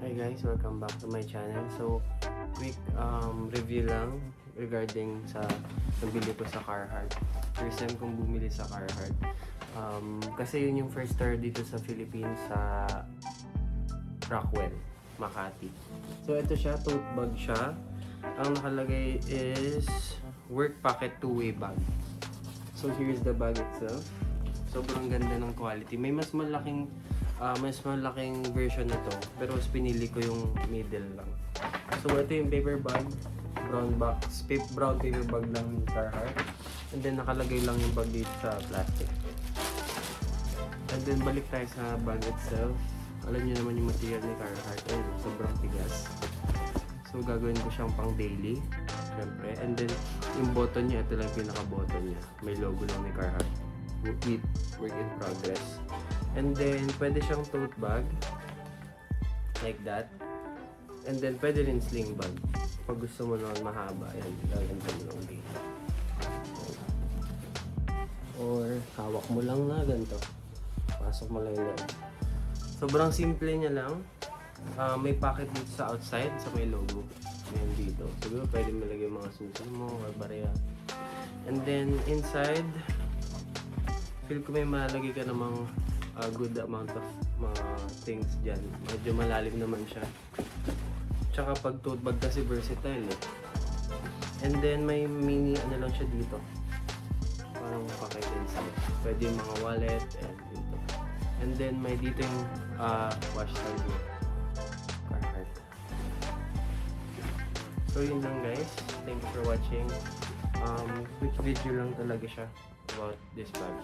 Hi guys, welcome back to my channel. So, quick review lang regarding sa nabili ko sa Carhartt. First time kong bumili sa Carhartt. Kasi yun yung first store dito sa Philippines sa Rockwell, Makati. So, ito siya, tote bag siya. Ang nakalagay is work pocket two-way bag. So, here's the bag itself. Sobrang ganda ng quality. May mas malaking version na to, pero mas pinili ko yung middle lang. So ito yung paper bag, brown paper bag lang ng Carhartt, and then nakalagay lang yung bag dito sa plastic. And then balik tayo sa bag itself. Alam niyo naman yung material ni Carhartt, sobrang tigas. So gagawin ko siyang pang daily, syempre. And then yung button niya, ito lang yung pinaka-button niya. May logo lang ni Carhartt, work in progress. And then, pwede siyang tote bag. Like that. And then, pwede rin sling bag. Pag gusto mo naman mahaba, yan. Lalagyan mo lang dito. Or, hawak mo lang na ganito. Pasok mo lang yung loob. Sobrang simple niya lang. May pocket dito sa outside, sa may logo. Yan dito. Siguro, pwede mo lagay mga susan mo or barya. And then, inside, feel ko may malagay ka namang good amount of mga things dyan. Medyo malalim naman siya. Tsaka pag tote bag kasi versatile eh. And then may mini lang siya dito. Parang pocket inside. Pwede yung mga wallet and dito. And then may dito yung wash towel dito. Carhartt. So yun lang guys. Thank you for watching. Quick video lang talaga siya about this bag.